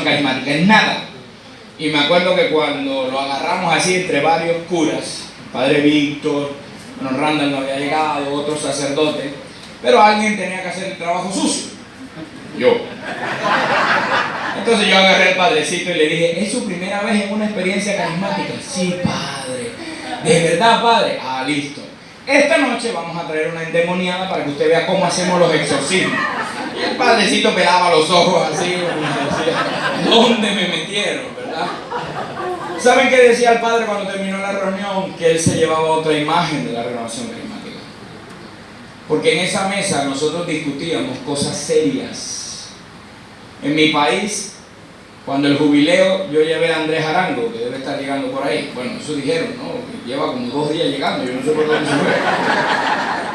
renovación carismática, en nada. Y me acuerdo que cuando lo agarramos así entre varios curas, Padre Víctor, bueno, Randall no había llegado, otros sacerdotes, pero alguien tenía que hacer el trabajo sucio, yo. Entonces yo agarré al padrecito y le dije, ¿es su primera vez en una experiencia carismática? Sí, padre. ¿De verdad, padre? Ah, listo. Esta noche vamos a traer una endemoniada para que usted vea cómo hacemos los exorcismos. Y el padrecito pelaba los ojos así, y decía, ¿dónde me metieron, verdad? ¿Saben qué decía el padre cuando terminó la reunión? Que él se llevaba otra imagen de la renovación carismática. Porque en esa mesa nosotros discutíamos cosas serias. En mi país, cuando el jubileo, yo llevé a Andrés Arango, que debe estar llegando por ahí. Bueno, eso dijeron, ¿no? Que lleva como 2 días llegando, yo no sé por dónde se fue.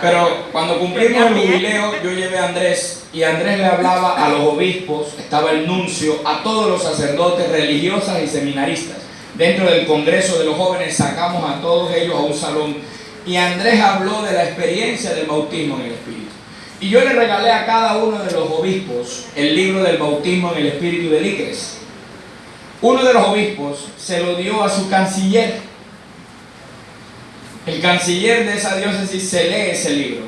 Pero cuando cumplimos el jubileo, yo llevé a Andrés, y Andrés le hablaba a los obispos, estaba el nuncio, a todos los sacerdotes, religiosas y seminaristas. Dentro del Congreso de los Jóvenes sacamos a todos ellos a un salón, y Andrés habló de la experiencia del bautismo en el Espíritu. Y yo le regalé a cada uno de los obispos el libro del bautismo en el Espíritu de Licres. Uno de los obispos se lo dio a su canciller. El canciller de esa diócesis se lee ese libro.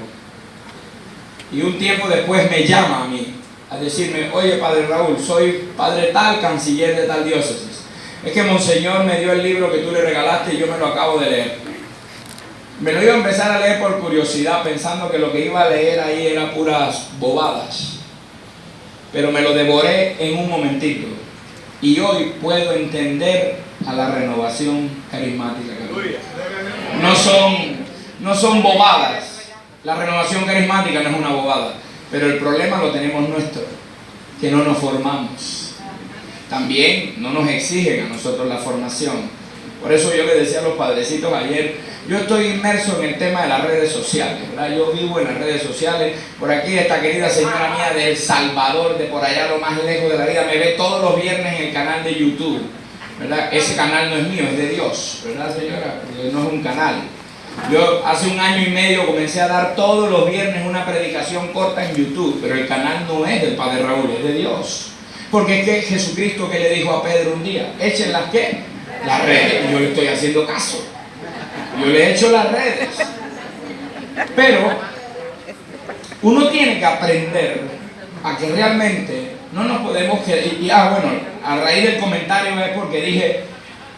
Y un tiempo después me llama a mí a decirme, oye, padre Raúl, soy padre tal, canciller de tal diócesis. Es que Monseñor me dio el libro que tú le regalaste y yo me lo acabo de leer. Me lo iba a empezar a leer por curiosidad, pensando que lo que iba a leer ahí era puras bobadas. Pero me lo devoré en un momentito. Y hoy puedo entender a la renovación carismática. No son bobadas. La renovación carismática no es una bobada. Pero el problema lo tenemos nuestro, que no nos formamos. También no nos exigen a nosotros la formación. Por eso yo le decía a los padrecitos ayer, yo estoy inmerso en el tema de las redes sociales, ¿verdad? Yo vivo en las redes sociales. Por aquí esta querida señora mía de El Salvador, de por allá lo más lejos de la vida, me ve todos los viernes en el canal de YouTube, ¿verdad? Ese canal no es mío, es de Dios, ¿verdad, señora? No es un canal. Yo hace 1 año y medio comencé a dar todos los viernes una predicación corta en YouTube, pero el canal no es del Padre Raúl, es de Dios. Porque es que Jesucristo que le dijo a Pedro un día, ¿echen las qué? Las redes. Y yo le estoy haciendo caso. Yo le he hecho las redes. Pero uno tiene que aprender a que realmente no nos podemos quedar. Bueno, a raíz del comentario es porque dije,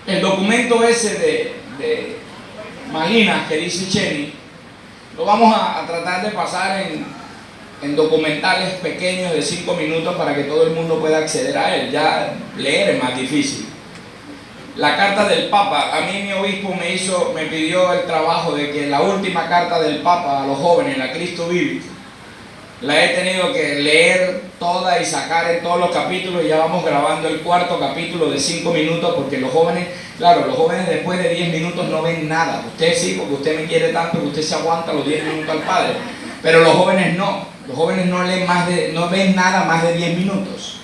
el documento ese de Malinas que dice Cheni, lo vamos a tratar de pasar en documentales pequeños de 5 minutos para que todo el mundo pueda acceder a él. Ya leer es más difícil. La carta del Papa, a mí mi obispo me pidió el trabajo de que la última carta del Papa a los jóvenes, la Cristo Bíblica, la he tenido que leer toda y sacar en todos los capítulos, y ya vamos grabando el 4.º capítulo de 5 minutos, porque los jóvenes, claro, los jóvenes después de 10 minutos no ven nada. Usted sí, porque usted me quiere tanto que usted se aguanta los 10 minutos al Padre, pero los jóvenes no leen no ven nada más de 10 minutos.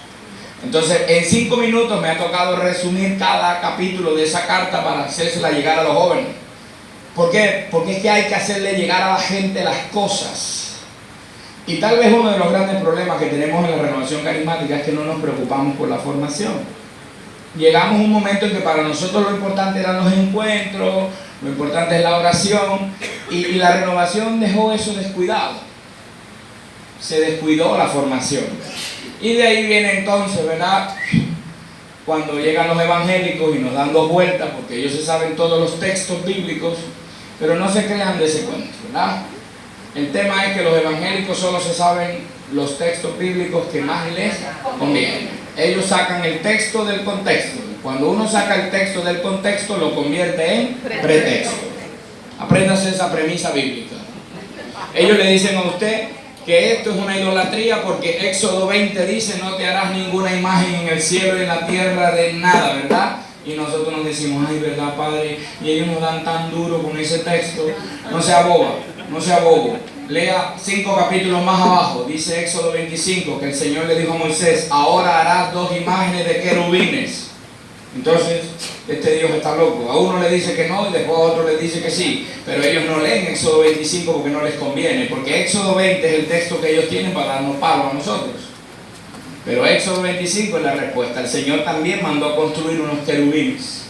Entonces, en 5 minutos me ha tocado resumir cada capítulo de esa carta para hacérsela llegar a los jóvenes. ¿Por qué? Porque es que hay que hacerle llegar a la gente las cosas. Y tal vez uno de los grandes problemas que tenemos en la renovación carismática es que no nos preocupamos por la formación. Llegamos a un momento en que para nosotros lo importante eran los encuentros, lo importante es la oración, y la renovación dejó eso descuidado. Se descuidó la formación. Y de ahí viene entonces, ¿verdad? Cuando llegan los evangélicos y nos dan 2 vueltas, porque ellos se saben todos los textos bíblicos, pero no se crean de ese cuento, ¿verdad? El tema es que los evangélicos solo se saben los textos bíblicos que más les convienen. Ellos sacan el texto del contexto. Cuando uno saca el texto del contexto, lo convierte en pretexto. Apréndase esa premisa bíblica. Ellos le dicen a usted que esto es una idolatría porque Éxodo 20 dice, no te harás ninguna imagen en el cielo y en la tierra de nada, ¿verdad? Y nosotros nos decimos, ay, ¿verdad, Padre? Y ellos nos dan tan duro con ese texto. No sea boba, no sea bobo. Lea 5 capítulos más abajo, dice Éxodo 25, que el Señor le dijo a Moisés, ahora harás 2 imágenes de querubines. Entonces, este Dios está loco. A uno le dice que no y después a otro le dice que sí. Pero ellos no leen Éxodo 25 porque no les conviene. Porque Éxodo 20 es el texto que ellos tienen para darnos palo a nosotros. Pero Éxodo 25 es la respuesta. El Señor también mandó a construir unos querubines.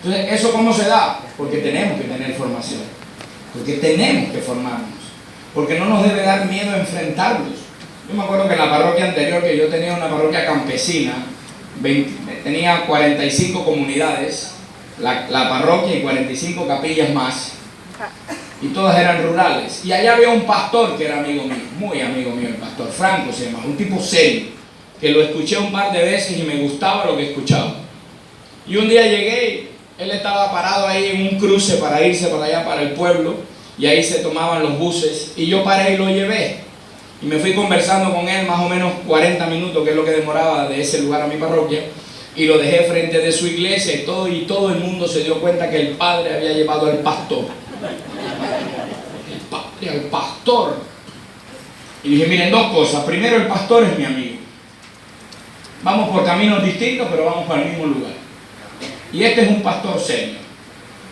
Entonces, ¿eso cómo se da? Porque tenemos que tener formación. Porque tenemos que formarnos. Porque no nos debe dar miedo enfrentarlos. Yo me acuerdo que en la parroquia anterior, que yo tenía una parroquia campesina, tenía 45 comunidades, la parroquia y 45 capillas más, y todas eran rurales. Y allá había un pastor que era amigo mío, muy amigo mío, el pastor Franco se llama, un tipo serio, que lo escuché un par de veces y me gustaba lo que escuchaba. Y un día llegué, él estaba parado ahí en un cruce para irse para allá, para el pueblo, y ahí se tomaban los buses, y yo paré y lo llevé. Y me fui conversando con él más o menos 40 minutos, que es lo que demoraba de ese lugar a mi parroquia, y lo dejé frente de su iglesia y todo el mundo se dio cuenta que el padre había llevado al pastor. El padre al pastor. Y dije, miren, dos cosas. Primero, el pastor es mi amigo. Vamos por caminos distintos, pero vamos para el mismo lugar. Y este es un pastor serio.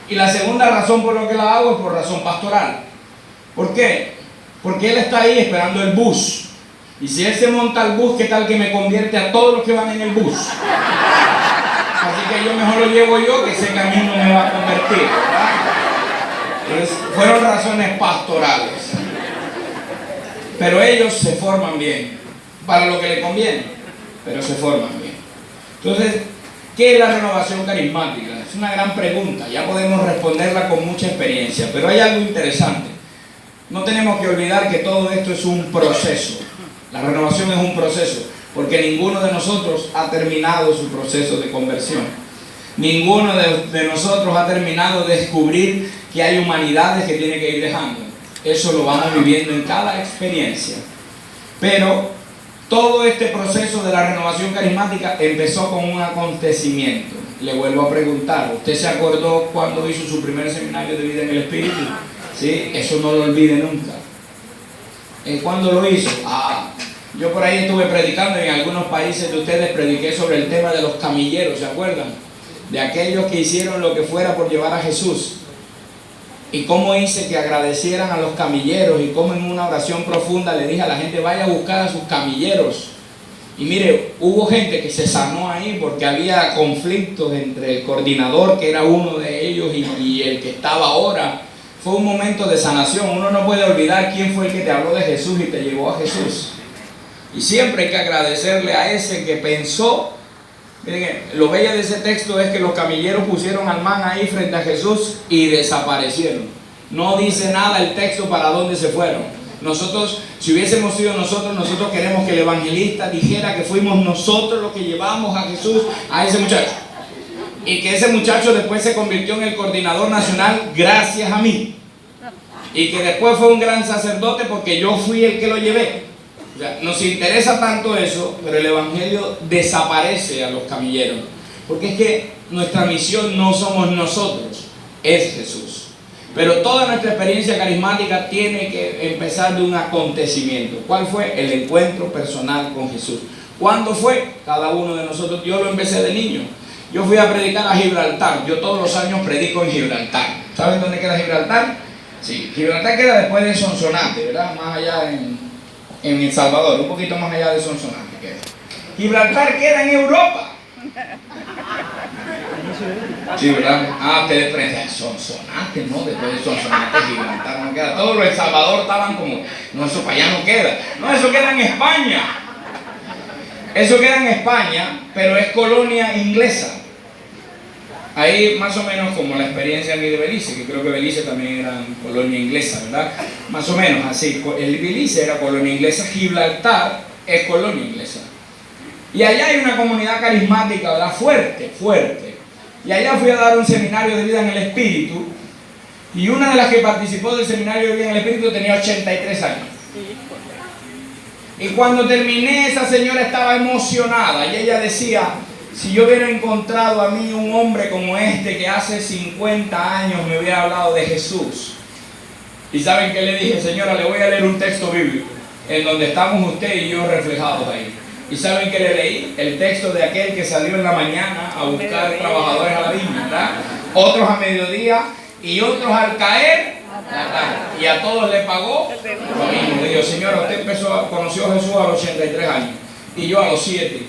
Y la segunda razón por la que la hago es por razón pastoral. ¿Por qué? Porque él está ahí esperando el bus. Y si él se monta al bus, ¿qué tal que me convierte a todos los que van en el bus? Así que yo mejor lo llevo yo, que ese camino me va a convertir, ¿verdad? Entonces, fueron razones pastorales. Pero ellos se forman bien, para lo que le conviene, pero se forman bien. Entonces, ¿qué es la renovación carismática? Es una gran pregunta, ya podemos responderla con mucha experiencia, pero hay algo interesante. No tenemos que olvidar que todo esto es un proceso. La renovación es un proceso, porque ninguno de nosotros ha terminado su proceso de conversión. Ninguno de nosotros ha terminado de descubrir que hay humanidades que tiene que ir dejando. Eso lo vamos viviendo en cada experiencia. Pero todo este proceso de la renovación carismática empezó con un acontecimiento. Le vuelvo a preguntar, ¿usted se acordó cuando hizo su primer seminario de vida en el Espíritu? ¿Sí? Eso no lo olvide nunca. ¿Cuándo lo hizo? Yo por ahí estuve predicando, y en algunos países de ustedes prediqué sobre el tema de los camilleros, ¿se acuerdan? De aquellos que hicieron lo que fuera por llevar a Jesús. Y cómo hice que agradecieran a los camilleros, y cómo en una oración profunda le dije a la gente, vaya a buscar a sus camilleros. Y mire, hubo gente que se sanó ahí porque había conflictos entre el coordinador, que era uno de ellos, y el que estaba ahora. Fue un momento de sanación. Uno no puede olvidar quién fue el que te habló de Jesús y te llevó a Jesús. Y siempre hay que agradecerle a ese que pensó. Miren, lo bello de ese texto es que los camilleros pusieron al man ahí frente a Jesús y desaparecieron. No dice nada el texto para dónde se fueron. Nosotros, si hubiésemos sido nosotros queremos que el evangelista dijera que fuimos nosotros los que llevamos a Jesús a ese muchacho. Y que ese muchacho después se convirtió en el coordinador nacional gracias a mí. Y que después fue un gran sacerdote porque yo fui el que lo llevé. O sea, nos interesa tanto eso, pero el evangelio desaparece a los camilleros. Porque es que nuestra misión no somos nosotros, es Jesús. Pero toda nuestra experiencia carismática tiene que empezar de un acontecimiento. ¿Cuál fue? El encuentro personal con Jesús. ¿Cuándo fue? Cada uno de nosotros. Yo lo empecé de niño. Yo fui a predicar a Gibraltar. Yo todos los años predico en Gibraltar. ¿Saben dónde queda Gibraltar? Sí, Gibraltar queda después de Sonsonate, ¿verdad? Más allá en El Salvador, un poquito más allá de Sonsonate queda. Gibraltar queda en Europa. Sí, ¿verdad? Ustedes prenden Sonsonate, ¿no? Después de Sonsonate, Gibraltar no queda. Todo lo El Salvador estaban como, no, eso para allá no queda. No, eso queda en España. Eso queda en España, pero es colonia inglesa. Ahí más o menos como la experiencia aquí de Belice, que creo que Belice también era colonia inglesa, ¿verdad? Más o menos así. El Belice era colonia inglesa, Gibraltar es colonia inglesa. Y allá hay una comunidad carismática, ¿verdad? Fuerte, fuerte. Y allá fui a dar un seminario de vida en el Espíritu, y una de las que participó del seminario de vida en el Espíritu tenía 83 años. Y cuando terminé, esa señora estaba emocionada, y ella decía, si yo hubiera encontrado a mí un hombre como este que hace 50 años me hubiera hablado de Jesús. Y ¿saben qué le dije? Señora, le voy a leer un texto bíblico en donde estamos usted y yo reflejados ahí. ¿Y saben qué le leí? El texto de aquel que salió en la mañana a buscar trabajadores a la viña, ¿verdad? Otros a mediodía y otros al caer la tarde. Y a todos le pagó lo mismo. Le digo, señora, usted conoció a Jesús a los 83 años. y yo a los 7.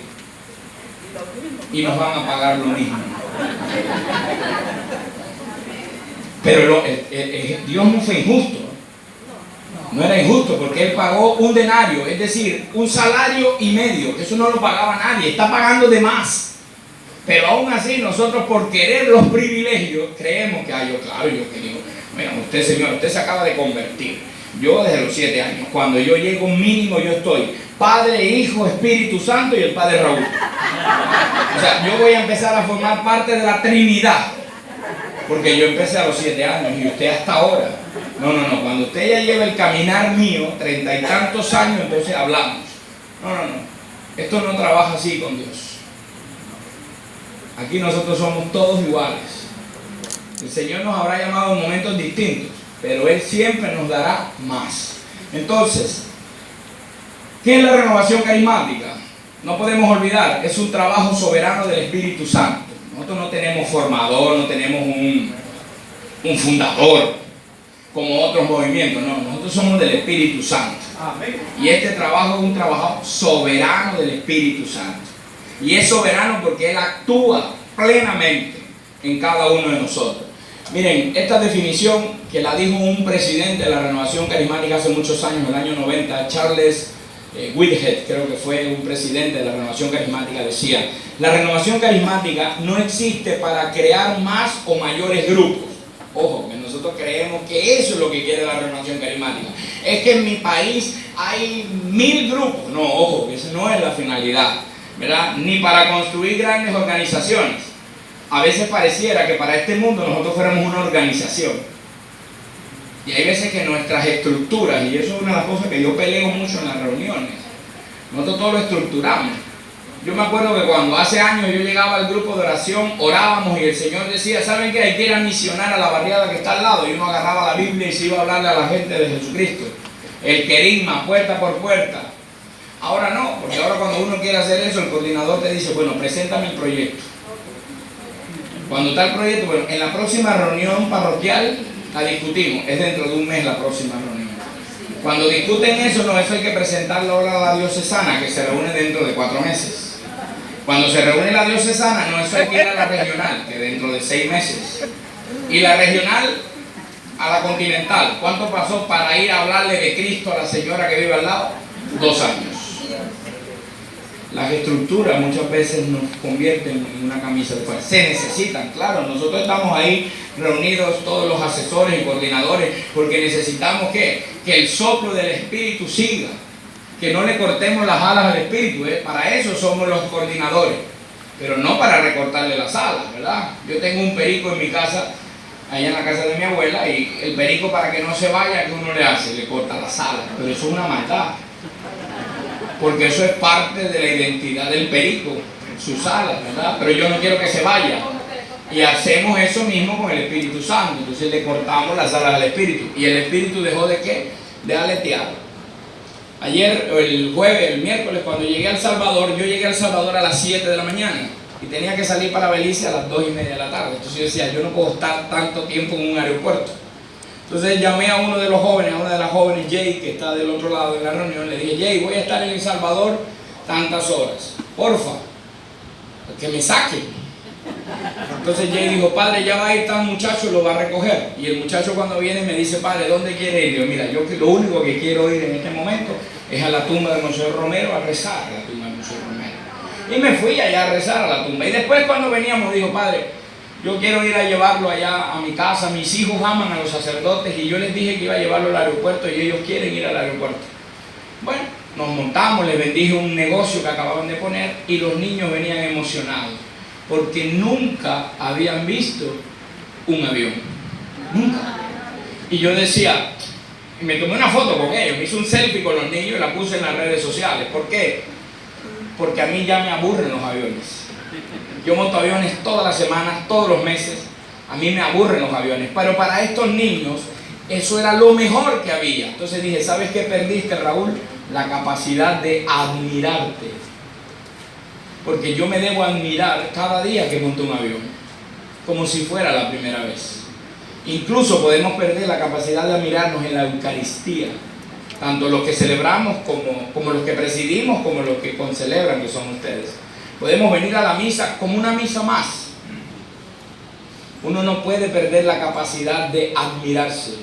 Y nos van a pagar lo mismo. Pero Dios no fue injusto. No era injusto porque Él pagó un denario, es decir, un salario y medio, que eso no lo pagaba nadie, está pagando de más. Pero aún así nosotros por querer los privilegios creemos que, claro, yo quería, mira, usted señor, usted se acaba de convertir. Yo desde los 7 años, cuando yo llego mínimo yo estoy Padre, Hijo, Espíritu Santo y el Padre Raúl. O sea, yo voy a empezar a formar parte de la Trinidad. Porque yo empecé a los 7 años y usted hasta ahora. No, cuando usted ya lleva el caminar mío, 30 y tantos años, entonces hablamos. No. Esto no trabaja así con Dios. Aquí nosotros somos todos iguales. El Señor nos habrá llamado en momentos distintos, pero Él siempre nos dará más. Entonces, ¿qué es la renovación carismática? No podemos olvidar, es un trabajo soberano del Espíritu Santo. Nosotros no tenemos formador, no tenemos un fundador, como otros movimientos, no, nosotros somos del Espíritu Santo. Y este trabajo es un trabajo soberano del Espíritu Santo. Y es soberano porque Él actúa plenamente en cada uno de nosotros. Miren, esta definición que la dijo un presidente de la renovación carismática hace muchos años, en el año 90, Charles Whitehead, creo que fue un presidente de la renovación carismática, decía: la renovación carismática no existe para crear más o mayores grupos. Ojo, que nosotros creemos que eso es lo que quiere la renovación carismática. Es que en mi país hay 1000 grupos. No, ojo, que esa no es la finalidad, ¿verdad? Ni para construir grandes organizaciones. A veces pareciera que para este mundo nosotros fuéramos una organización. Y hay veces que nuestras estructuras, y eso es una de las cosas que yo peleo mucho en las reuniones, nosotros todo lo estructuramos. Yo me acuerdo que cuando hace años yo llegaba al grupo de oración, orábamos y el Señor decía: ¿saben qué? Hay que ir a misionar a la barriada que está al lado. Y uno agarraba la Biblia y se iba a hablarle a la gente de Jesucristo. El querigma, puerta por puerta. Ahora no, porque ahora cuando uno quiere hacer eso, el coordinador te dice: bueno, preséntame el proyecto. Cuando está el proyecto, bueno, en la próxima reunión parroquial la discutimos. Es dentro de un mes la próxima reunión. Cuando discuten eso, no, eso hay que presentarlo ahora a la diocesana, que se reúne dentro de 4 meses. Cuando se reúne la diocesana, no, eso hay que ir a la regional, que dentro de 6 meses. Y la regional a la continental. ¿Cuánto pasó para ir a hablarle de Cristo a la señora que vive al lado? 2 años. Las estructuras muchas veces nos convierten en una camisa de fuerza. Se necesitan, claro. Nosotros estamos ahí reunidos, todos los asesores y coordinadores, porque necesitamos que el soplo del Espíritu siga. Que no le cortemos las alas al Espíritu, ¿eh? Para eso somos los coordinadores, pero no para recortarle las alas, ¿verdad? Yo tengo un perico en mi casa, allá en la casa de mi abuela, y el perico, para que no se vaya, ¿qué uno le hace? Le corta las alas, pero eso es una maldad, porque eso es parte de la identidad del perico, sus alas, ¿verdad? Pero yo no quiero que se vaya, y hacemos eso mismo con el Espíritu Santo. Entonces le cortamos las alas al Espíritu, y el Espíritu dejó de ¿qué? De aletear. Ayer, el miércoles, cuando llegué a El Salvador, yo llegué a El Salvador a las 7 de la mañana y tenía que salir para Belice a las 2:30 de la tarde. Entonces yo decía: yo no puedo estar tanto tiempo en un aeropuerto. Entonces llamé a uno de los jóvenes, a una de las jóvenes, Jay, que está del otro lado de la reunión. Le dije: Jay, voy a estar en El Salvador tantas horas, porfa, que me saquen. Entonces Jay dijo: padre, ya va a ir tal muchacho, lo va a recoger. Y el muchacho cuando viene me dice: padre, ¿dónde quiere ir? Yo: mira, yo lo único que quiero ir en este momento es a la tumba de Monseñor Romero, a rezar a la tumba de Monseñor Romero. Y me fui allá a rezar a la tumba. Y después cuando veníamos dijo: padre, yo quiero ir a llevarlo allá a mi casa. Mis hijos aman a los sacerdotes y yo les dije que iba a llevarlo al aeropuerto y ellos quieren ir al aeropuerto. Bueno, nos montamos, les bendije un negocio que acababan de poner y los niños venían emocionados, porque nunca habían visto un avión, nunca. Y yo decía, y me tomé una foto con ellos, me hice un selfie con los niños y la puse en las redes sociales. ¿Por qué? Porque a mí ya me aburren los aviones. Yo monto aviones todas las semanas, todos los meses, a mí me aburren los aviones, pero para estos niños eso era lo mejor que había. Entonces dije: ¿sabes qué perdiste, Raúl? La capacidad de admirarte. Porque yo me debo admirar cada día que monto un avión, como si fuera la primera vez. Incluso podemos perder la capacidad de admirarnos en la Eucaristía. tanto los que celebramos como los que presidimos, como los que concelebran, que son ustedes. Podemos venir a la misa como una misa más. Uno no puede perder la capacidad de admirarse.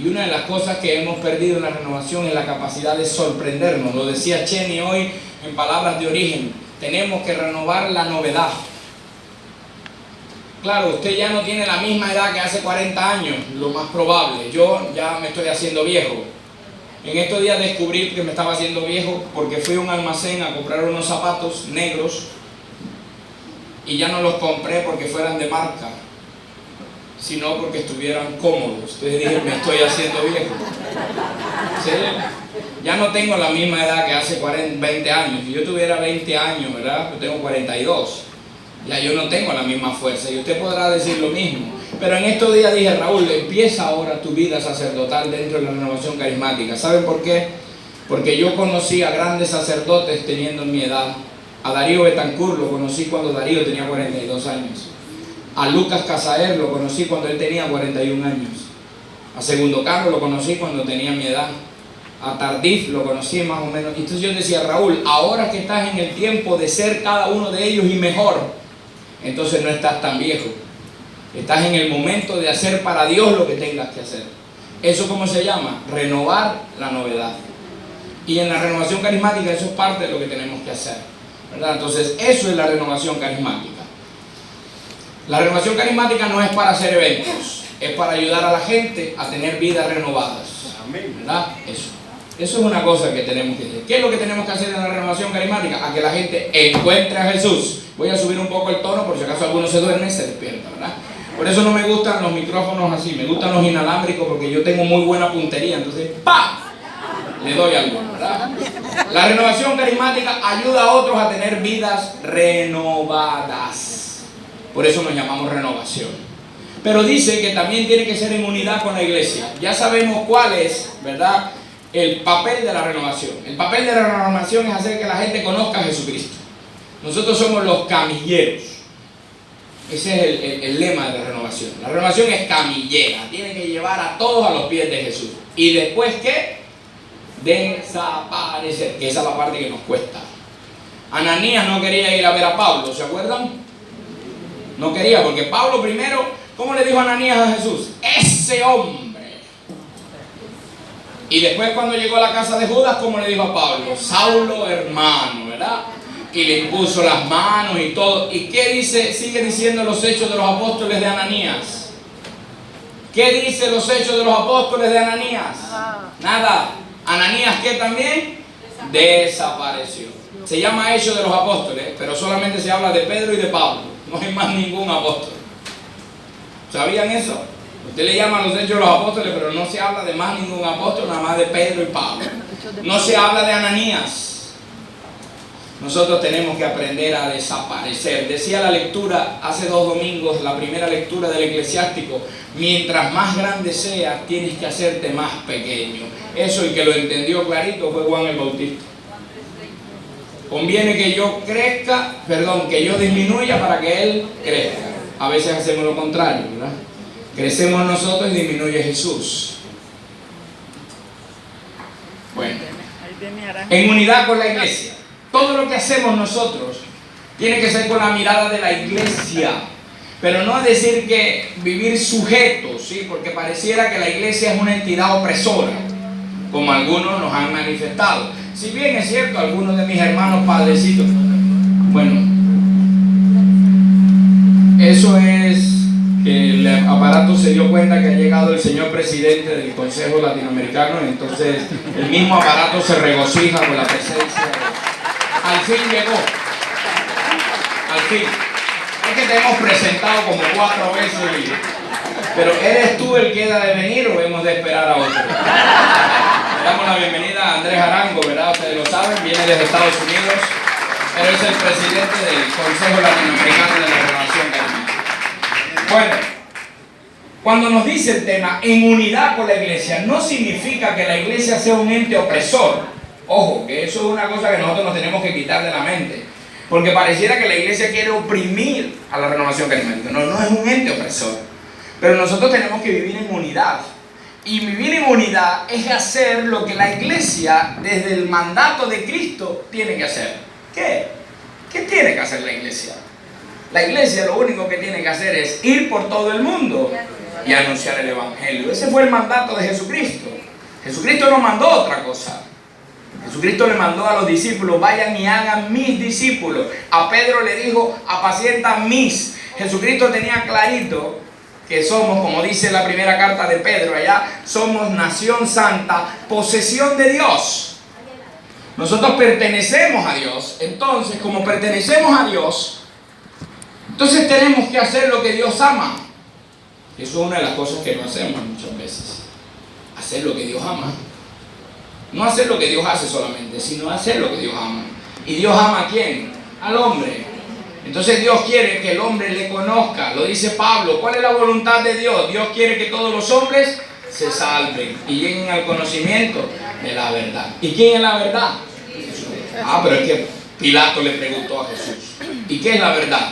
Y una de las cosas que hemos perdido en la renovación es la capacidad de sorprendernos. Lo decía Cheney hoy en Palabras de Origen. Tenemos que renovar la novedad. Claro, usted ya no tiene la misma edad que hace 40 años, lo más probable. Yo ya me estoy haciendo viejo. En estos días descubrí que me estaba haciendo viejo porque fui a un almacén a comprar unos zapatos negros y ya no los compré porque fueran de marca, sino porque estuvieran cómodos. Entonces dije, me estoy haciendo viejo. ¿Sí? Ya no tengo la misma edad que hace 20 años. Si yo tuviera 20 años, ¿verdad? Yo tengo 42. Ya yo no tengo la misma fuerza y usted podrá decir lo mismo. Pero en estos días dije, Raúl, empieza ahora tu vida sacerdotal dentro de la renovación carismática. ¿Saben por qué? Porque yo conocí a grandes sacerdotes teniendo mi edad. A Darío Betancourt lo conocí cuando Darío tenía 42 años. A Lucas Casaer lo conocí cuando él tenía 41 años. A Segundo Carlos lo conocí cuando tenía mi edad. A Tardif lo conocí más o menos. Entonces yo decía, Raúl, ahora que estás en el tiempo de ser cada uno de ellos y mejor, entonces no estás tan viejo. Estás en el momento de hacer para Dios lo que tengas que hacer. ¿Eso cómo se llama? Renovar la novedad. Y en la renovación carismática eso es parte de lo que tenemos que hacer, ¿verdad? Entonces eso es la renovación carismática. La renovación carismática no es para hacer eventos, es para ayudar a la gente a tener vidas renovadas, ¿verdad? Eso es una cosa que tenemos que hacer. ¿Qué es lo que tenemos que hacer en la renovación carismática? A que la gente encuentre a Jesús. Voy a subir un poco el tono por si acaso alguno se duerme y se despierta, ¿verdad? Por eso no me gustan los micrófonos así, me gustan los inalámbricos porque yo tengo muy buena puntería, entonces ¡pam! Le doy algo, ¿verdad? La renovación carismática ayuda a otros a tener vidas renovadas. Por eso nos llamamos renovación. Pero dice que también tiene que ser en unidad con la iglesia. Ya sabemos cuál es, ¿verdad?, el papel de la renovación. El papel de la renovación es hacer que la gente conozca a Jesucristo. Nosotros somos los camilleros. Ese es el lema de la renovación. La renovación es camillera. Tiene que llevar a todos a los pies de Jesús. ¿Y después qué? Desaparecer. Que esa es la parte que nos cuesta. Ananías no quería ir a ver a Pablo, ¿se acuerdan? No quería, porque Pablo primero, ¿cómo le dijo Ananías a Jesús? Ese hombre. Y después cuando llegó a la casa de Judas, ¿cómo le dijo a Pablo? Saulo, hermano, ¿verdad? Y le impuso las manos y todo. ¿Y qué dice? Sigue diciendo los Hechos de los Apóstoles de Ananías. ¿Qué dice los Hechos de los Apóstoles de Ananías? Nada. ¿Ananías qué también? Desapareció. Se llama Hechos de los Apóstoles, pero solamente se habla de Pedro y de Pablo. No hay más ningún apóstol. ¿Sabían eso? Usted le llama los Hechos de los Apóstoles, pero no se habla de más ningún apóstol, nada más de Pedro y Pablo. No se habla de Ananías. Nosotros tenemos que aprender a desaparecer. Decía la lectura hace 2 domingos, la primera lectura del Eclesiástico, mientras más grande seas, tienes que hacerte más pequeño. Eso, y que lo entendió clarito, fue Juan el Bautista. Conviene que yo crezca, que yo disminuya para que Él crezca. A veces hacemos lo contrario, ¿verdad? Crecemos nosotros y disminuye Jesús. Bueno, en unidad con la iglesia. Todo lo que hacemos nosotros tiene que ser con la mirada de la iglesia. Pero no es decir que vivir sujetos, ¿sí? Porque pareciera que la iglesia es una entidad opresora, como algunos nos han manifestado. Si bien es cierto, algunos de mis hermanos padrecitos, bueno, eso es que el aparato se dio cuenta que ha llegado el señor presidente del Consejo Latinoamericano, entonces el mismo aparato se regocija con la presencia de... Al fin llegó. Al fin. Es que te hemos presentado como 4 veces, pero ¿eres tú el que da de venir o hemos de esperar a otro? Le damos la bienvenida a Andrés Arango, ¿verdad? Ustedes lo saben, viene desde Estados Unidos, pero es el presidente del Consejo Latinoamericano de la Renovación Carismática. Bueno, cuando nos dice el tema en unidad con la iglesia, no significa que la iglesia sea un ente opresor. Ojo, que eso es una cosa que nosotros nos tenemos que quitar de la mente, porque pareciera que la iglesia quiere oprimir a la renovación carismática. No, no es un ente opresor, pero nosotros tenemos que vivir en unidad. Y vivir en unidad es hacer lo que la iglesia, desde el mandato de Cristo, tiene que hacer. ¿Qué? ¿Qué tiene que hacer la iglesia? La iglesia lo único que tiene que hacer es ir por todo el mundo y anunciar el evangelio. Ese fue el mandato de Jesucristo. Jesucristo no mandó otra cosa. Jesucristo le mandó a los discípulos: vayan y hagan mis discípulos. A Pedro le dijo: apacienta mis. Jesucristo tenía clarito que somos, como dice la primera carta de Pedro allá, somos nación santa, posesión de Dios. Nosotros pertenecemos a Dios. Entonces, como pertenecemos a Dios, entonces tenemos que hacer lo que Dios ama. Eso es una de las cosas que no hacemos muchas veces. Hacer lo que Dios ama. No hacer lo que Dios hace solamente, sino hacer lo que Dios ama. ¿Y Dios ama a quién? Al hombre. Entonces Dios quiere que el hombre le conozca. Lo dice Pablo. ¿Cuál es la voluntad de Dios? Dios quiere que todos los hombres se salven y lleguen al conocimiento de la verdad. ¿Y quién es la verdad? Jesús. Pero es que Pilato le preguntó a Jesús: ¿y qué es la verdad?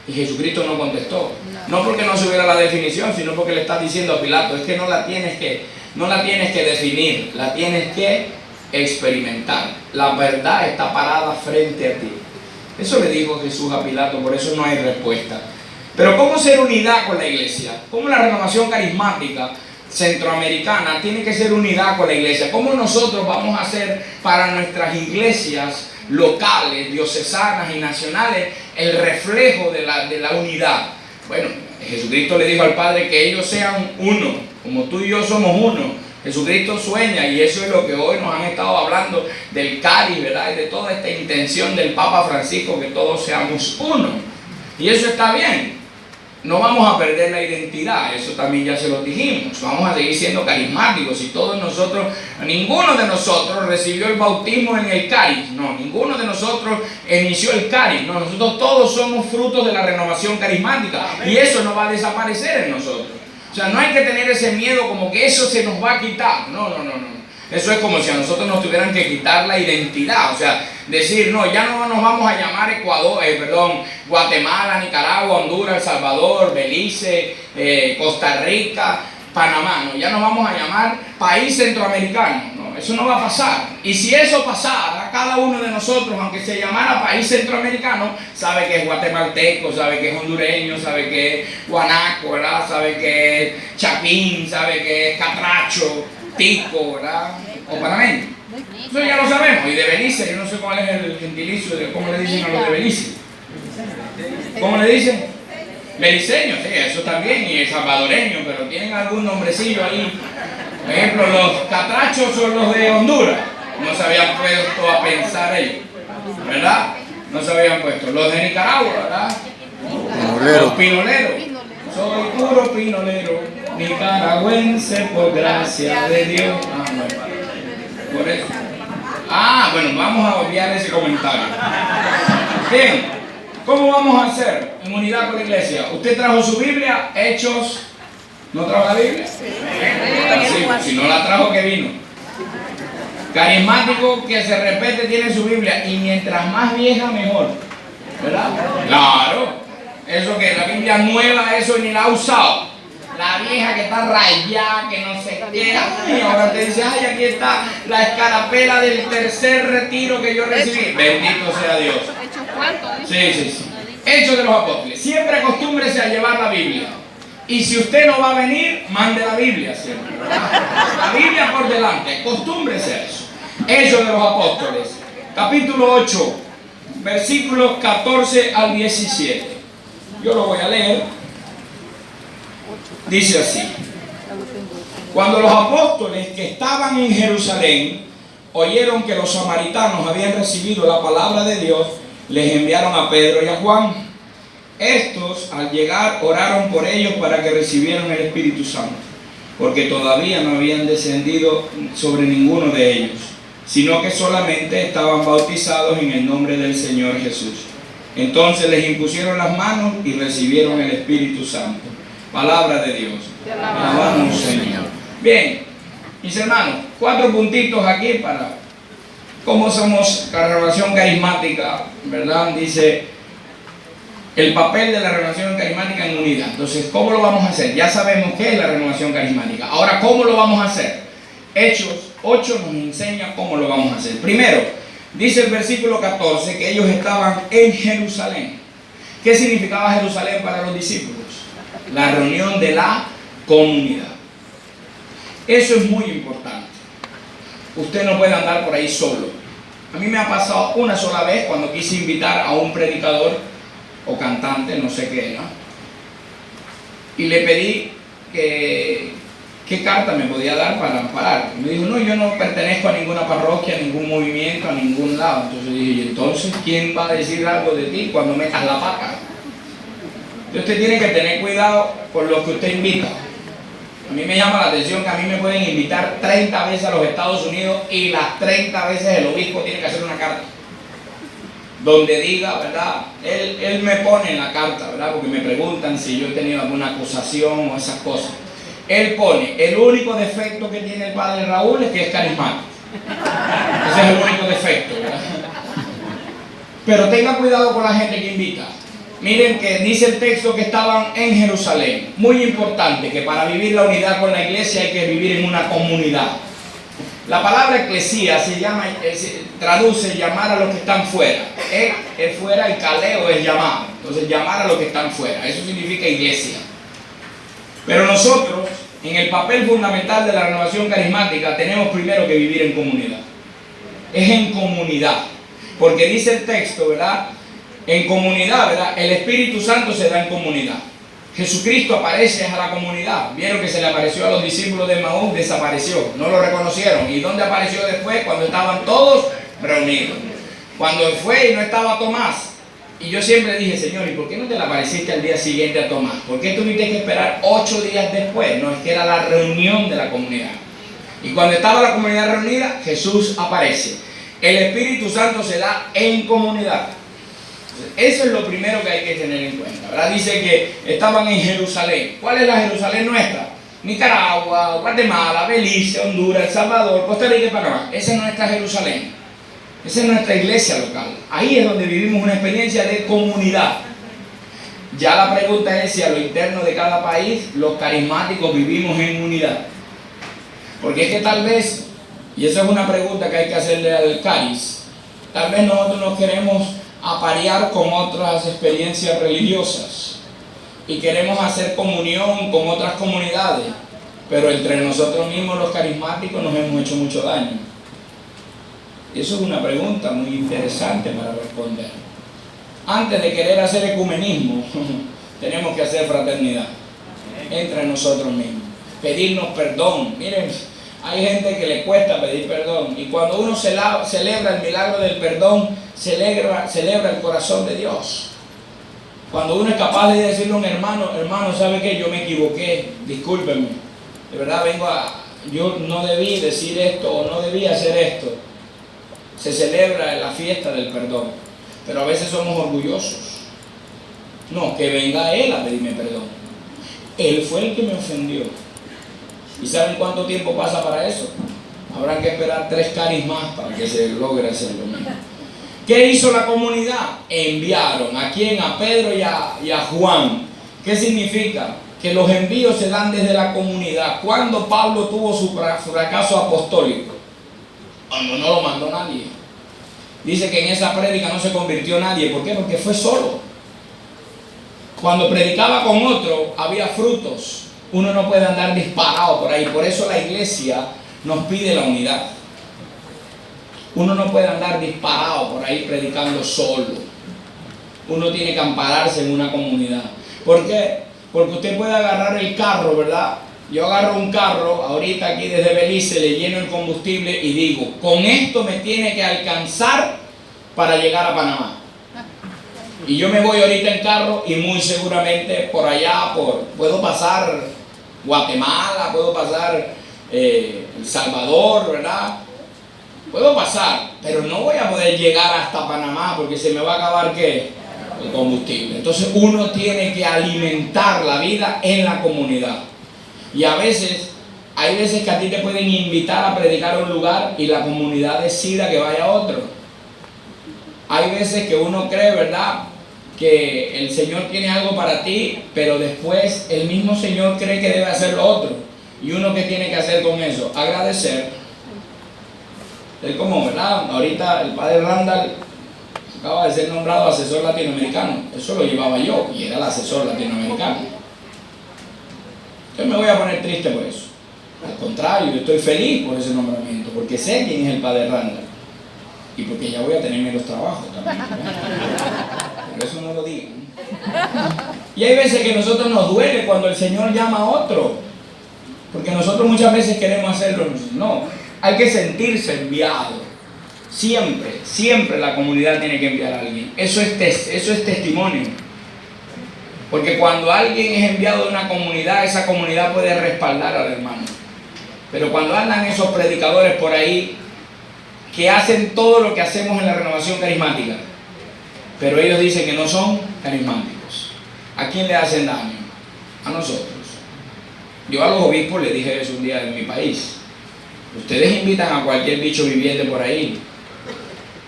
Y Jesucristo no contestó. No porque no supiera la definición, sino porque le está diciendo a Pilato: es que no la tienes que definir, la tienes que experimentar. La verdad está parada frente a ti. Eso le dijo Jesús a Pilato, por eso no hay respuesta. Pero ¿cómo ser unidad con la iglesia? ¿Cómo la renovación carismática centroamericana tiene que ser unidad con la iglesia? ¿Cómo nosotros vamos a hacer para nuestras iglesias locales, diocesanas y nacionales el reflejo de la unidad? Bueno, Jesucristo le dijo al Padre que ellos sean uno, como tú y yo somos uno. Jesucristo sueña, y eso es lo que hoy nos han estado hablando del cari, ¿verdad? Y de toda esta intención del Papa Francisco, que todos seamos uno. Y eso está bien. No vamos a perder la identidad, eso también ya se lo dijimos. Vamos a seguir siendo carismáticos. Y todos nosotros, ninguno de nosotros recibió el bautismo en el cari. No, ninguno de nosotros inició el cari. No, nosotros todos somos frutos de la renovación carismática. Y eso no va a desaparecer en nosotros. O sea, no hay que tener ese miedo como que eso se nos va a quitar. No. Eso es como si a nosotros nos tuvieran que quitar la identidad. O sea, decir: no, ya no nos vamos a llamar Guatemala, Nicaragua, Honduras, El Salvador, Belice, Costa Rica, Panamá. No, ya nos vamos a llamar país centroamericano. No, eso no va a pasar. Y si eso pasara, cada uno de nosotros, aunque se llamara país centroamericano, sabe que es guatemalteco, sabe que es hondureño, sabe que es guanaco, ¿verdad? Sabe que es chapín, sabe que es catracho, tico, ¿verdad? O panameño. Eso ya lo sabemos. Y de Belice, yo no sé cuál es el gentilicio, cómo le dicen a los de Belice. ¿Cómo le dicen? Beliceños, sí, eso también, y el salvadoreño, pero tienen algún nombrecillo ahí. Por ejemplo, los catrachos son los de Honduras. No se habían puesto a pensar ellos, ¿verdad? No se habían puesto. Los de Nicaragua, ¿verdad? Los pinoleros. Soy puro pinolero, nicaragüense por gracia de Dios. Por eso. Bueno, vamos a obviar ese comentario. Bien, ¿cómo vamos a hacer en unidad con la iglesia? ¿Usted trajo su Biblia? Hechos. ¿No trajo la Biblia? Sí, si no la trajo, ¿qué vino? Carismático que se repite tiene su Biblia, y mientras más vieja mejor, ¿verdad? Claro. Eso que la Biblia nueva, eso ni la ha usado. La vieja que está rayada, que no sé qué. Y ahora te dice: ay, aquí está la escarapela del tercer retiro que yo recibí. Bendito sea Dios. ¿Hechos cuántos? Sí. Hechos de los Apóstoles. Siempre acostúmbrese a llevar la Biblia. Y si usted no va a venir, mande la Biblia siempre, ¿verdad? La Biblia por delante. Acostúmbrese a eso. Hechos de los Apóstoles. Capítulo 8. Versículos 14 al 17. Yo lo voy a leer. Dice así: cuando los apóstoles que estaban en Jerusalén oyeron que los samaritanos habían recibido la palabra de Dios, les enviaron a Pedro y a Juan. Estos, al llegar, oraron por ellos para que recibieran el Espíritu Santo, porque todavía no habían descendido sobre ninguno de ellos, sino que solamente estaban bautizados en el nombre del Señor Jesús. Entonces les impusieron las manos y recibieron el Espíritu Santo. Palabra de Dios. Te alabamos, Señor. Bien, mis hermanos, 4 puntitos aquí para cómo somos la renovación carismática, ¿verdad? Dice: El papel de la renovación carismática en unidad. Entonces, ¿cómo lo vamos a hacer? Ya sabemos qué es la renovación carismática. Ahora, ¿cómo lo vamos a hacer? Hechos 8 nos enseña cómo lo vamos a hacer. Primero, dice el versículo 14 que ellos estaban en Jerusalén. ¿Qué significaba Jerusalén para los discípulos? La reunión de la comunidad. Eso es muy importante. Usted no puede andar por ahí solo. A mí me ha pasado una sola vez cuando quise invitar a un predicador o cantante, no sé qué era, y le pedí qué carta me podía dar para amparar. Me dijo, no, yo no pertenezco a ninguna parroquia, a ningún movimiento, a ningún lado. Entonces dije, ¿y entonces quién va a decir algo de ti cuando metas la pata? Usted tiene que tener cuidado con lo que usted invita. A mí me llama la atención que a mí me pueden invitar 30 veces a los Estados Unidos y las 30 veces el obispo tiene que hacer una carta donde diga, ¿verdad? Él me pone en la carta, ¿verdad? Porque me preguntan si yo he tenido alguna acusación o esas cosas. Él pone, el único defecto que tiene el padre Raúl es que es carismático. Ese es el único defecto, ¿verdad? Pero tenga cuidado con la gente que invita. Miren que dice el texto que estaban en Jerusalén. Muy importante que para vivir la unidad con la iglesia hay que vivir en una comunidad. La palabra eclesía se traduce llamar a los que están fuera. Es fuera y caleo es llamar. Entonces llamar a los que están fuera. Eso significa iglesia. Pero nosotros, en el papel fundamental de la renovación carismática, tenemos primero que vivir en comunidad. Es en comunidad. Porque dice el texto, ¿verdad? En comunidad, ¿verdad? El Espíritu Santo se da en comunidad. Jesucristo aparece a la comunidad. Vieron que se le apareció a los discípulos de Maús, desapareció, no lo reconocieron. ¿Y dónde apareció después? Cuando estaban todos reunidos. Cuando fue y no estaba Tomás. Y yo siempre dije, Señor, ¿y por qué no te le apareciste al día siguiente a Tomás? ¿Por qué tuviste que esperar 8 días después? No, es que era la reunión de la comunidad. Y cuando estaba la comunidad reunida, Jesús aparece. El Espíritu Santo se da en comunidad. Eso es lo primero que hay que tener en cuenta, ¿verdad? Dice que estaban en Jerusalén. ¿Cuál es la Jerusalén nuestra? Nicaragua, Guatemala, Belice, Honduras, El Salvador, Costa Rica y Panamá. Esa es nuestra Jerusalén. Esa es nuestra iglesia local. Ahí es donde vivimos una experiencia de comunidad. Ya la pregunta es si a lo interno de cada país los carismáticos vivimos en unidad. Porque es que tal vez, y esa es una pregunta que hay que hacerle al caris, tal vez nosotros nos queremos aparear con otras experiencias religiosas y queremos hacer comunión con otras comunidades, pero entre nosotros mismos los carismáticos nos hemos hecho mucho daño. Y eso es una pregunta muy interesante para responder. Antes de querer hacer ecumenismo, tenemos que hacer fraternidad entre nosotros mismos, pedirnos perdón. Miren, hay gente que le cuesta pedir perdón, y cuando uno celebra el milagro del perdón, celebra el corazón de Dios. Cuando uno es capaz de decirle a un hermano, hermano, ¿sabe qué? Yo me equivoqué, discúlpeme, de verdad yo no debí decir esto o no debí hacer esto. Se celebra la fiesta del perdón, pero a veces somos orgullosos. No, que venga él a pedirme perdón. Él fue el que me ofendió. ¿Y saben cuánto tiempo pasa para eso? Habrá que esperar 3 caris más para que se logre hacer lo mismo. ¿Qué hizo la comunidad? Enviaron. ¿A quién? A Pedro y a Juan. ¿Qué significa? Que los envíos se dan desde la comunidad. ¿Cuándo Pablo tuvo su fracaso apostólico? Cuando no lo mandó nadie. Dice que en esa prédica no se convirtió nadie. ¿Por qué? Porque fue solo. Cuando predicaba con otro, había frutos. Uno no puede andar disparado por ahí. Por eso la iglesia nos pide la unidad. Uno no puede andar disparado por ahí predicando solo. Uno tiene que ampararse en una comunidad. ¿Por qué? Porque usted puede agarrar el carro, ¿verdad? Yo agarro un carro, ahorita aquí desde Belice, le lleno el combustible y digo, con esto me tiene que alcanzar para llegar a Panamá. Y yo me voy ahorita en carro y muy seguramente por allá, puedo pasar Guatemala, puedo pasar El Salvador, ¿verdad? Puedo pasar, pero no voy a poder llegar hasta Panamá porque se me va a acabar, ¿qué? El combustible. Entonces uno tiene que alimentar la vida en la comunidad. Y hay veces que a ti te pueden invitar a predicar a un lugar y la comunidad decida que vaya a otro. Hay veces que uno cree, ¿verdad?, que el Señor tiene algo para ti, pero después el mismo Señor cree que debe hacer lo otro. Y uno, ¿qué tiene que hacer con eso? Agradecer. Es como, ¿verdad? Ahorita el padre Randall acaba de ser nombrado asesor latinoamericano. Eso lo llevaba yo y era el asesor latinoamericano. Yo me voy a poner triste por eso. Al contrario, yo estoy feliz por ese nombramiento, porque sé quién es el padre Randall. Y porque ya voy a tener menos trabajo también. Por eso no lo digan. Y hay veces que a nosotros nos duele cuando el Señor llama a otro. Porque nosotros muchas veces queremos hacerlo. No, hay que sentirse enviado. Siempre, siempre la comunidad tiene que enviar a alguien. Eso es testimonio. Porque cuando alguien es enviado de una comunidad, esa comunidad puede respaldar al hermano. Pero cuando andan esos predicadores por ahí, que hacen todo lo que hacemos en la renovación carismática, pero ellos dicen que no son carismáticos, ¿a quién le hacen daño? A nosotros. Yo a los obispos les dije eso un día en mi país. Ustedes invitan a cualquier bicho viviente por ahí,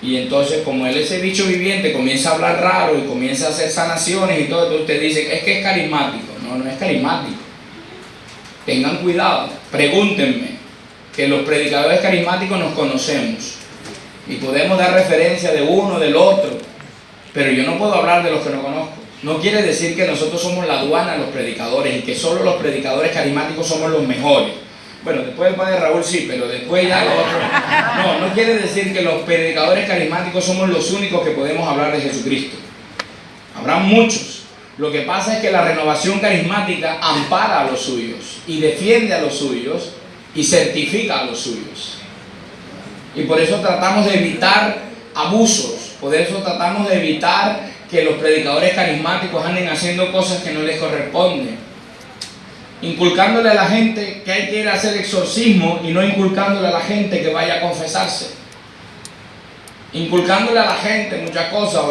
y entonces como ese bicho viviente comienza a hablar raro y comienza a hacer sanaciones y todo, entonces ustedes dicen, es que es carismático. No, no es carismático. Tengan cuidado, pregúntenme, que los predicadores carismáticos nos conocemos y podemos dar referencia de uno, del otro, pero yo no puedo hablar de los que no conozco. No quiere decir que nosotros somos la aduana de los predicadores y que solo los predicadores carismáticos somos los mejores. Bueno, después del padre Raúl sí, pero después ya los otros. No quiere decir que los predicadores carismáticos somos los únicos que podemos hablar de Jesucristo. Habrá muchos. Lo que pasa es que la renovación carismática ampara a los suyos y defiende a los suyos y certifica a los suyos. Y por eso tratamos de evitar abusos, por eso tratamos de evitar que los predicadores carismáticos anden haciendo cosas que no les corresponden, inculcándole a la gente que hay que ir a hacer exorcismo y no inculcándole a la gente que vaya a confesarse, inculcándole a la gente muchas cosas.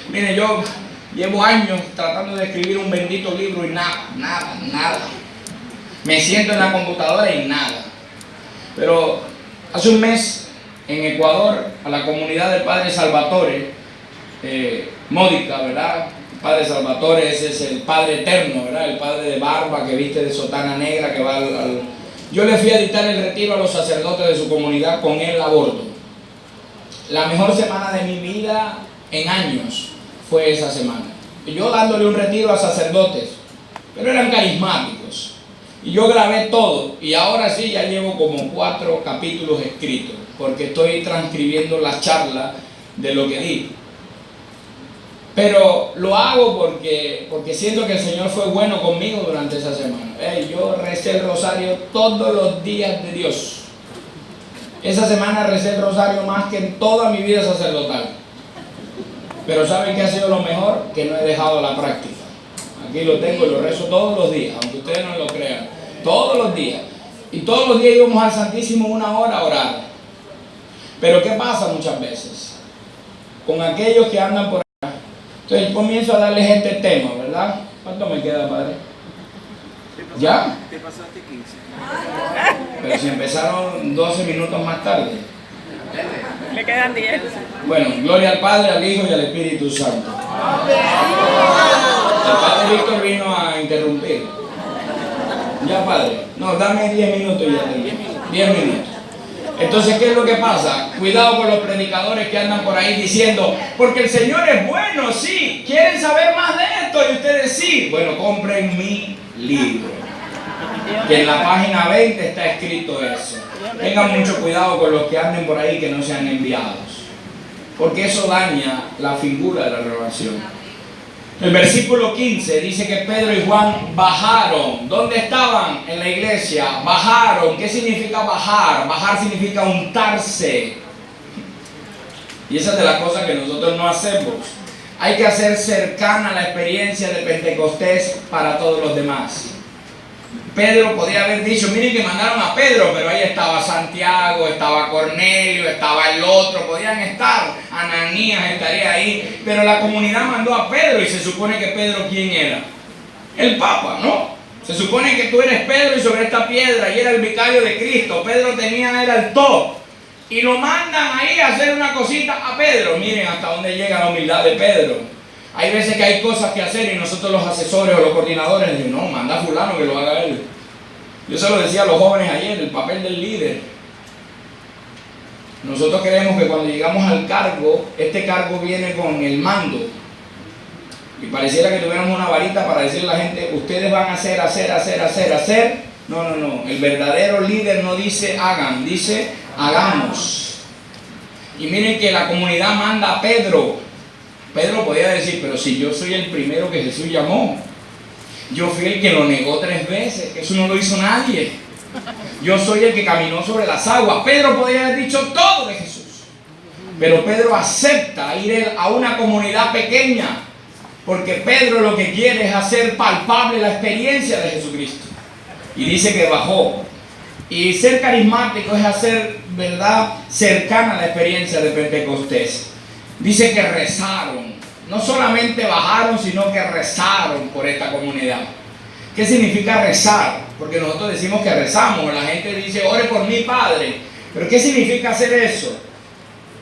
Mire, yo llevo años tratando de escribir un bendito libro y nada. Me siento en la computadora y nada. Pero hace un mes en Ecuador, a la comunidad del Padre Salvatore, Módica, ¿verdad? El Padre Salvatore, ese es el Padre eterno, ¿verdad? El Padre de barba que viste de sotana negra que va al... Yo le fui a dictar el retiro a los sacerdotes de su comunidad con él a bordo. La mejor semana de mi vida en años fue esa semana. Y yo dándole un retiro a sacerdotes, pero eran carismáticos. Y yo grabé todo, y ahora sí ya llevo como 4 capítulos escritos, porque estoy transcribiendo la charla de lo que di. Pero lo hago porque siento que el Señor fue bueno conmigo durante esa semana. Yo recé el rosario todos los días de Dios. Esa semana recé el rosario más que en toda mi vida sacerdotal. Pero ¿saben qué ha sido lo mejor? Que no he dejado la práctica. Aquí lo tengo y lo rezo todos los días, aunque ustedes no lo crean. Todos los días. Y todos los días íbamos al Santísimo 1 hora a orar. Pero ¿qué pasa muchas veces? Con aquellos que andan por acá. Entonces comienzo a darles este tema, ¿verdad? ¿Cuánto me queda, padre? ¿Ya? Te pasaste 15. Pero si empezaron 12 minutos más tarde. Le quedan 10. Bueno, gloria al Padre, al Hijo y al Espíritu Santo. El Padre Víctor vino a interrumpir. Ya, Padre. No, dame 10 minutos y ya termino. 10 minutos. Entonces, ¿qué es lo que pasa? Cuidado con los predicadores que andan por ahí diciendo, porque el Señor es bueno, sí. ¿Quieren saber más de esto? Y ustedes sí. Bueno, compren mi libro. Que en la página 20 está escrito eso. Tengan mucho cuidado con los que anden por ahí que no sean enviados, porque eso daña la figura de la renovación. El versículo 15 dice que Pedro y Juan bajaron. ¿Dónde estaban? En la iglesia. Bajaron. ¿Qué significa bajar? Bajar significa untarse. Y esa es de las cosas que nosotros no hacemos. Hay que hacer cercana la experiencia de Pentecostés para todos los demás. Pedro podía haber dicho, miren que mandaron a Pedro, pero ahí estaba Santiago, estaba Cornelio, estaba el otro, podían estar, Ananías estaría ahí, pero la comunidad mandó a Pedro y se supone que Pedro, ¿quién era? El Papa, ¿no? Se supone que tú eres Pedro y sobre esta piedra, y era el vicario de Cristo. Pedro era el top, y lo mandan ahí a hacer una cosita a Pedro. Miren hasta dónde llega la humildad de Pedro. Hay veces que hay cosas que hacer y nosotros los asesores o los coordinadores dicen, no, manda a fulano que lo haga él. Yo se lo decía a los jóvenes ayer, el papel del líder. Nosotros creemos que cuando llegamos al cargo, este cargo viene con el mando. Y pareciera que tuviéramos una varita para decirle a la gente, ustedes van a hacer. No. El verdadero líder no dice hagan, dice hagamos. Y miren que la comunidad manda a Pedro. Pedro podía decir, pero si yo soy el primero que Jesús llamó. Yo fui el que lo negó 3 veces, que eso no lo hizo nadie. Yo soy el que caminó sobre las aguas. Pedro podría haber dicho todo de Jesús. Pero Pedro acepta ir a una comunidad pequeña. Porque Pedro lo que quiere es hacer palpable la experiencia de Jesucristo. Y dice que bajó. Y ser carismático es hacer, ¿verdad?, cercana la experiencia de Pentecostés. Dice que rezaron. No solamente bajaron, sino que rezaron por esta comunidad. ¿Qué significa rezar? Porque nosotros decimos que rezamos. La gente dice, ore por mi Padre. Pero ¿qué significa hacer eso?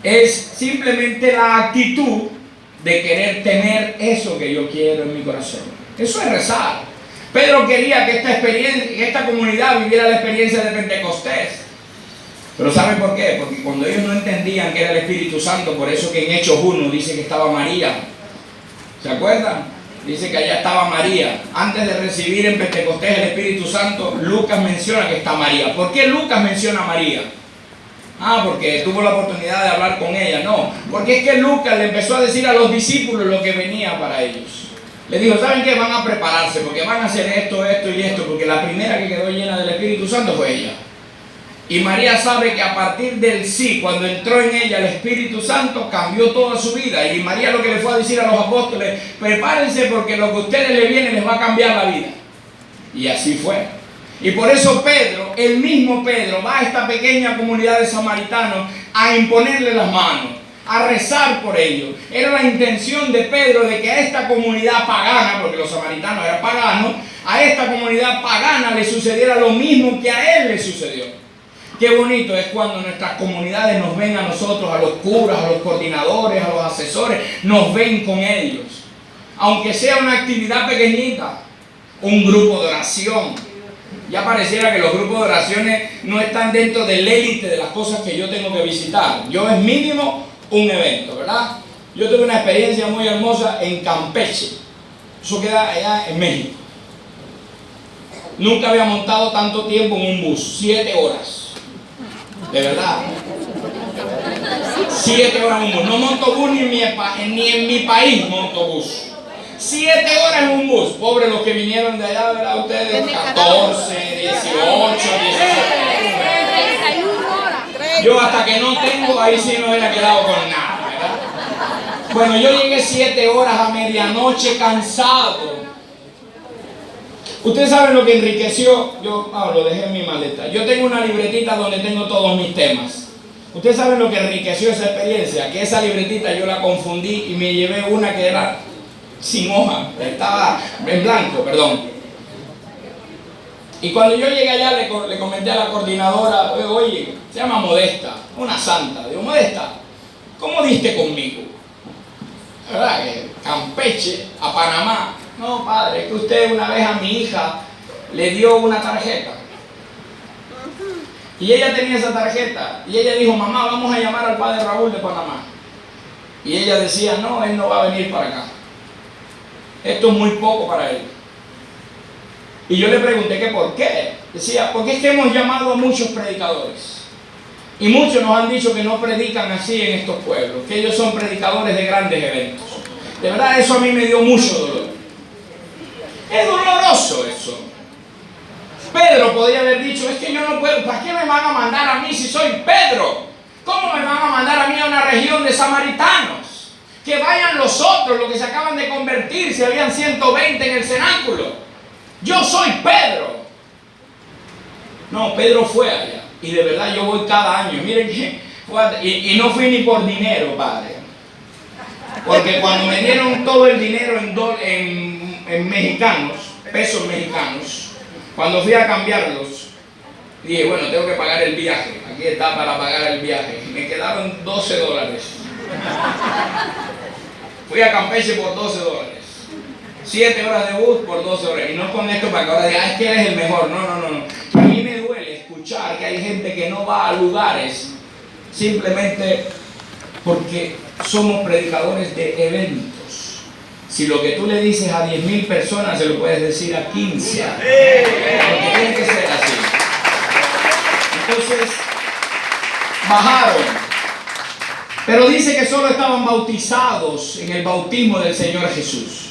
Es simplemente la actitud de querer tener eso que yo quiero en mi corazón. Eso es rezar. Pedro quería que esta experiencia, que esta comunidad viviera la experiencia de Pentecostés. Pero ¿saben por qué? Porque cuando ellos no entendían que era el Espíritu Santo, por eso que en Hechos 1 dice que estaba María. ¿Se acuerdan? Dice que allá estaba María. Antes de recibir en Pentecostés el Espíritu Santo, Lucas menciona que está María. ¿Por qué Lucas menciona a María? Porque tuvo la oportunidad de hablar con ella. No, porque es que Lucas le empezó a decir a los discípulos lo que venía para ellos. Le dijo, ¿saben qué? Van a prepararse porque van a hacer esto y esto, porque la primera que quedó llena del Espíritu Santo fue ella. Y María sabe que a partir del sí, cuando entró en ella el Espíritu Santo, cambió toda su vida. Y María lo que le fue a decir a los apóstoles, prepárense porque lo que a ustedes les viene les va a cambiar la vida. Y así fue. Y por eso Pedro, el mismo Pedro, va a esta pequeña comunidad de samaritanos a imponerle las manos, a rezar por ellos. Era la intención de Pedro de que a esta comunidad pagana, porque los samaritanos eran paganos, a esta comunidad pagana le sucediera lo mismo que a él le sucedió. Qué bonito es cuando nuestras comunidades nos ven a nosotros, a los curas, a los coordinadores, a los asesores, nos ven con ellos. Aunque sea una actividad pequeñita, un grupo de oración. Ya pareciera que los grupos de oraciones no están dentro del élite de las cosas que yo tengo que visitar. Yo es mínimo un evento, ¿verdad? Yo tuve una experiencia muy hermosa en Campeche. Eso queda allá en México. Nunca había montado tanto tiempo en un bus, 7 horas. De verdad. 7 horas en un bus. No monto bus ni en mi país monto bus. 7 horas en un bus. Pobres los que vinieron de allá, ¿verdad? Ustedes 14, 18, 16. Yo hasta que no tengo, ahí sí no hubiera quedado con nada, ¿verdad? Bueno, yo llegué 7 horas a medianoche cansado. Ustedes saben lo que enriqueció. Yo lo dejé en mi maleta. Yo tengo una libretita donde tengo todos mis temas. Ustedes saben lo que enriqueció esa experiencia. Que esa libretita yo la confundí y me llevé una que era sin hoja, estaba en blanco, perdón. Y cuando yo llegué allá le comenté a la coordinadora, oye, se llama Modesta, una santa. Digo, Modesta, ¿cómo diste conmigo? ¿Verdad? Campeche a Panamá. No, padre, es que usted una vez a mi hija le dio una tarjeta. Y ella tenía esa tarjeta. Y ella dijo, mamá, vamos a llamar al padre Raúl de Panamá. Y ella decía, no, él no va a venir para acá. Esto es muy poco para él. Y yo le pregunté que por qué. Decía, porque es que hemos llamado a muchos predicadores. Y muchos nos han dicho que no predican así en estos pueblos, que ellos son predicadores de grandes eventos. De verdad, eso a mí me dio mucho dolor. Es doloroso eso. Pedro podría haber dicho, es que yo no puedo, ¿para qué me van a mandar a mí si soy Pedro? ¿Cómo me van a mandar a mí a una región de samaritanos? Que vayan los otros, los que se acaban de convertir, si habían 120 en el cenáculo. Yo soy Pedro. No, Pedro fue allá. Y de verdad yo voy cada año. Miren que, y no fui ni por dinero, padre. Porque cuando me dieron todo el dinero en mexicanos, pesos mexicanos, cuando fui a cambiarlos, dije, bueno, tengo que pagar el viaje. Aquí está para pagar el viaje. Me quedaron $12. Fui a Campeche por $12. 7 horas de bus por 12 horas. Y no con esto para que ahora diga, es que eres el mejor. No. A mí me duele escuchar que hay gente que no va a lugares simplemente porque somos predicadores de eventos. Si lo que tú le dices a 10,000 personas, se lo puedes decir a 15. Porque tiene que ser así. Entonces, bajaron. Pero dice que solo estaban bautizados en el bautismo del Señor Jesús.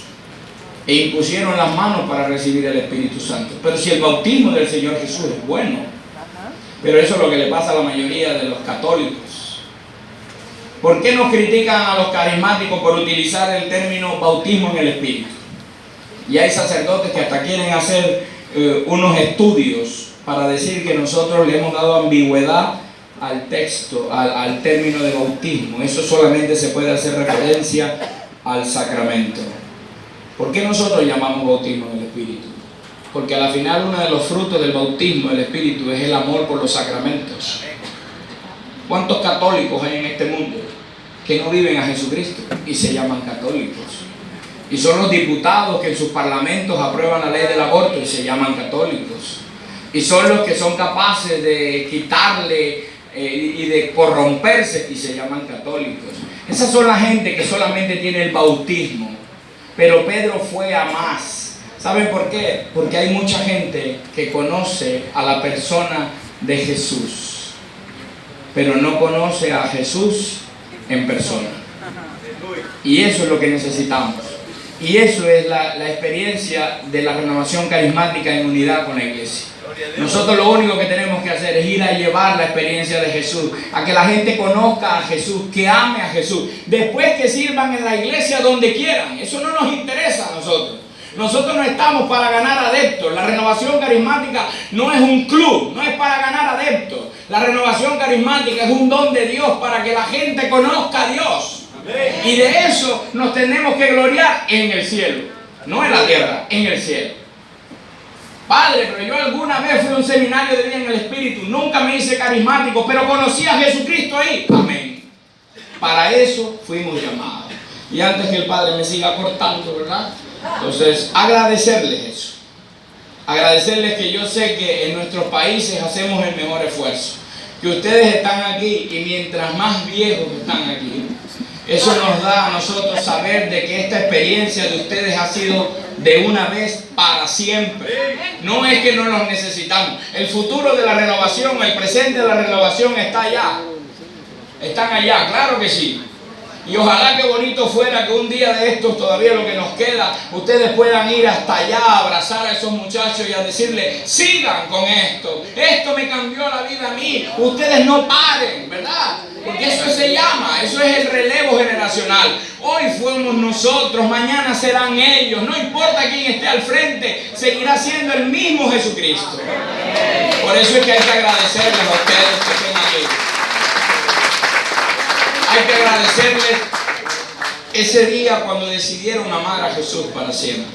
E impusieron las manos para recibir el Espíritu Santo. Pero si el bautismo del Señor Jesús es bueno, pero eso es lo que le pasa a la mayoría de los católicos. ¿Por qué nos critican a los carismáticos por utilizar el término bautismo en el Espíritu? Y hay sacerdotes que hasta quieren hacer unos estudios para decir que nosotros le hemos dado ambigüedad al texto, al término de bautismo. Eso solamente se puede hacer referencia al sacramento. ¿Por qué nosotros llamamos bautismo en el Espíritu? Porque al final uno de los frutos del bautismo del Espíritu es el amor por los sacramentos. ¿Cuántos católicos hay en este mundo que no viven a Jesucristo y se llaman católicos? Y son los diputados que en sus parlamentos aprueban la ley del aborto y se llaman católicos. Y son los que son capaces de quitarle y de corromperse y se llaman católicos. Esas son la gente que solamente tiene el bautismo. Pero Pedro fue a más. ¿Saben por qué? Porque hay mucha gente que conoce a la persona de Jesús, pero no conoce a Jesús en persona. Y eso es lo que necesitamos. Y eso es la experiencia de la renovación carismática en unidad con la iglesia. Nosotros lo único que tenemos que hacer es ir a llevar la experiencia de Jesús, a que la gente conozca a Jesús, que ame a Jesús, después que sirvan en la iglesia donde quieran. Eso no nos interesa a nosotros. Nosotros no estamos para ganar adeptos. La renovación carismática no es un club, no es para ganar adeptos. La renovación carismática es un don de Dios para que la gente conozca a Dios. Y de eso nos tenemos que gloriar en el cielo, no en la tierra, en el cielo. Padre, pero yo alguna vez fui a un seminario de vida en el Espíritu, nunca me hice carismático, pero conocí a Jesucristo ahí. Amén. Para eso fuimos llamados. Y antes que el Padre me siga cortando, ¿verdad? Entonces, agradecerles eso. Agradecerles que yo sé que en nuestros países hacemos el mejor esfuerzo. Que ustedes están aquí y mientras más viejos están aquí, eso nos da a nosotros saber de que esta experiencia de ustedes ha sido de una vez para siempre. No es que no los necesitamos. El futuro de la renovación, el presente de la renovación está allá. Están allá, claro que sí. Y ojalá que bonito fuera que un día de estos, todavía lo que nos queda, ustedes puedan ir hasta allá a abrazar a esos muchachos y a decirles, sigan con esto. Esto me cambió la vida a mí. Ustedes no paren, ¿verdad? Porque eso se llama, eso es el relevo generacional. Hoy fuimos nosotros, mañana serán ellos. No importa quién esté al frente, seguirá siendo el mismo Jesucristo. Por eso es que hay que agradecerles a ustedes que estén aquí. Hay que agradecerles ese día cuando decidieron amar a Jesús para siempre.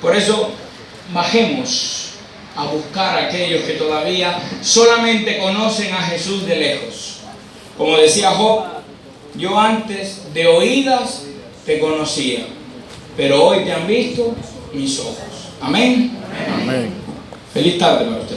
Por eso bajemos a buscar a aquellos que todavía solamente conocen a Jesús de lejos. Como decía Job, yo antes de oídas te conocía, pero hoy te han visto mis ojos. Amén. Amén. Feliz tarde para ustedes.